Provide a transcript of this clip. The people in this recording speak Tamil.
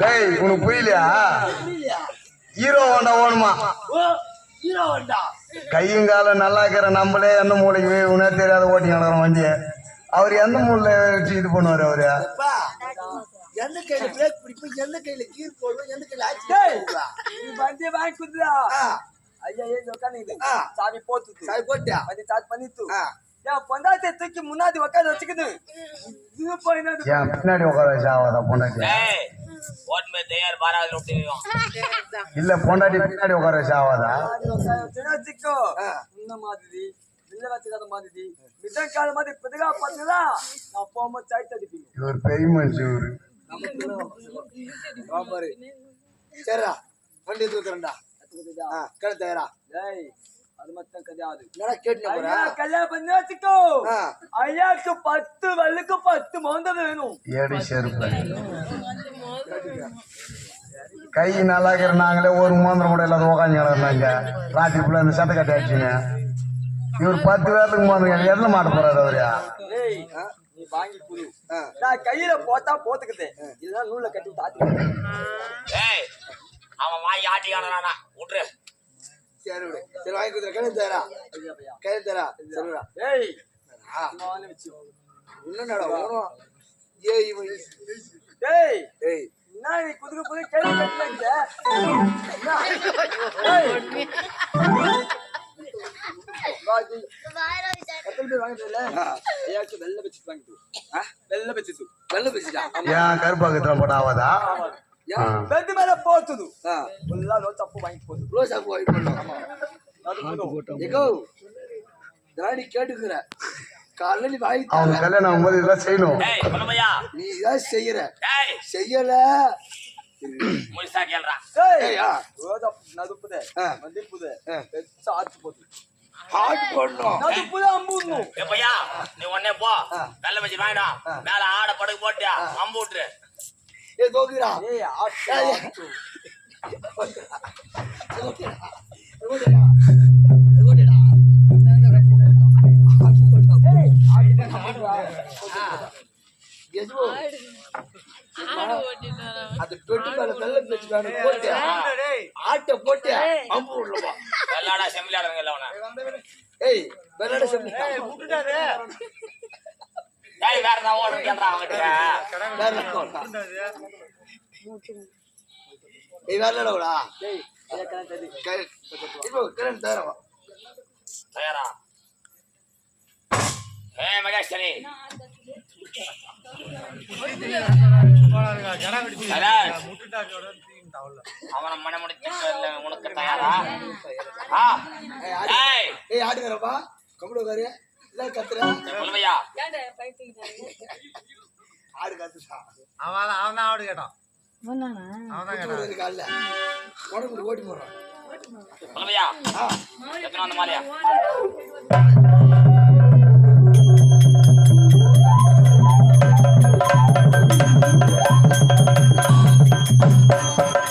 டேய் உனக்கு புரியலையா? ஹீரோ ஹோண்டா ஓணுமா? ஹீரோ ஹோண்டா கையும் காலம் நல்லா இருக்கிற நம்மளே எந்த மூளைக்கு உனக்கு தெரியாத ஓட்டி நடக்கிறோம் வண்டியை. அவர் எந்த மூலையில வச்சு இது பண்ணுவாரு அவரு? எந்த கையில பிரேக் பிடிப்போம், எந்த கையில கீர் போடுவோம், எந்த கையில ஆக்சிடென்ட் வண்டியை வாங்கி குடுறா. ஐயா உட்காந்து சாவி போட்டு சாவி போட்டியா வண்டி ஸ்டார்ட் பண்ணிட்டு என் பொண்டாட்டி தூக்கி முன்னாடி உட்காந்து வச்சுக்குது. பின்னாடி உட்கார வச்சா ஆகாதா பொண்டாட்டி? இல்ல பொண்டாட்டி பின்னாடி உட்கார வச்சா ஆகாதா? வச்சுக்கோ இந்த மாதிரி இல்ல வச்சுக்காத மாதிரி மிதன் கால மாதிரி இப்பதான் பார்த்தீங்களா? நான் போகும்போது சாய் தடிப்பீங்க. இவர் பெரிய மனுஷன் இவரு. பாரு சரிடா வண்டி தூக்குறேன்டா. கடை தயாரா? அது மட்டும் கிடையாது. கல்யாணம் பண்ணி வச்சுக்கோ. ஐயாக்கு 10 வல்லுக்கு 10 மோந்த வேணும். ஏடி செருப்பு கை நல்லா இருக்கிற நாங்களே ஒரு மோந்திரம் கூட இல்லாத உக்காந்து கிடக்குறாங்க. ராத்திரி ஃபுல்லா இந்த சட்டை கட்டி ஆயிடுச்சுங்க. இவர் 10 பேருக்கு மோந்திரம் எதுல மாட்ட போறாரு அவரு? நீ வாங்கி குடு. நான் கையில போட்டா போத்துக்குது, இல்ல நூல்ல கட்டி தாத்தி. அவன் வாங்கி ஆட்டி காணறானா விட்டுரு. சரி விடு. சரி வாங்கி கொடுத்துற. கையில தரா கையில தரா சரிடா. ஏய் என்னடா வரும்? ஏய் ஏய் ஏய் நான் நீ குதுக்கு குது கையில கட்டலங்க. கருப்பாக்கத்துல போட்டா ஆவாதா? பெட்டு மேல போத்துது. தப்பு வாங்கி போகுது. ரோஸ் ஆப்பு வாங்கி தாடி கேட்டுக்கிற காலைல நீ வாங்கி அவங்க கல்யாணம் ஆகும்போது இதெல்லாம் செய்யணும். நீ இதான் செய்யற செய்யல முழுசா கேள்றா. நதுப்புதே மதிப்புதே ஆச்சு போகுது. ஹார்ட் பண்ணணும் நதுப்புதே அம்புடணும். எப்பையா நீ உடனே போ வெள்ள வச்சு வாங்கிடும். மேல ஆடை படுக்கு போட்டியா அம்பு விட்டுரு. ஏ கோகுரா ஏய் ஆச்சு அது தொட்டு மேல வெள்ள பேச்சு போட்டு ஆட்டை போட்டு அம்பு விடலப்பா. வெள்ளாடா செம்பிலாடுங்க இல்ல அவன. ஏய் வெள்ளாட செம்பி விட்டுட்டாரு. வேற நான் ஓட கேள்றா அவங்கிட்ட. ஏய் வெள்ளாடா ஏய் ஏக்கறேன் தடி. இப்போ கரண்ட் தரவா தயாரா? ஏய் மகேஸ்வரி அவன மன முடிச்சு உனக்கு தயாரா? ஏய் ஆடுங்கறப்பா கம்பளோகாரி இல்ல கத்துற சொல்லுவையா? ஆடு கத்துடா. அவன் ஆடு கேட்டான். கால்ல உடம்பு ஓட்டி போடுறான். சொல்லுவையா? எத்தனை வந்த மாதிரியா?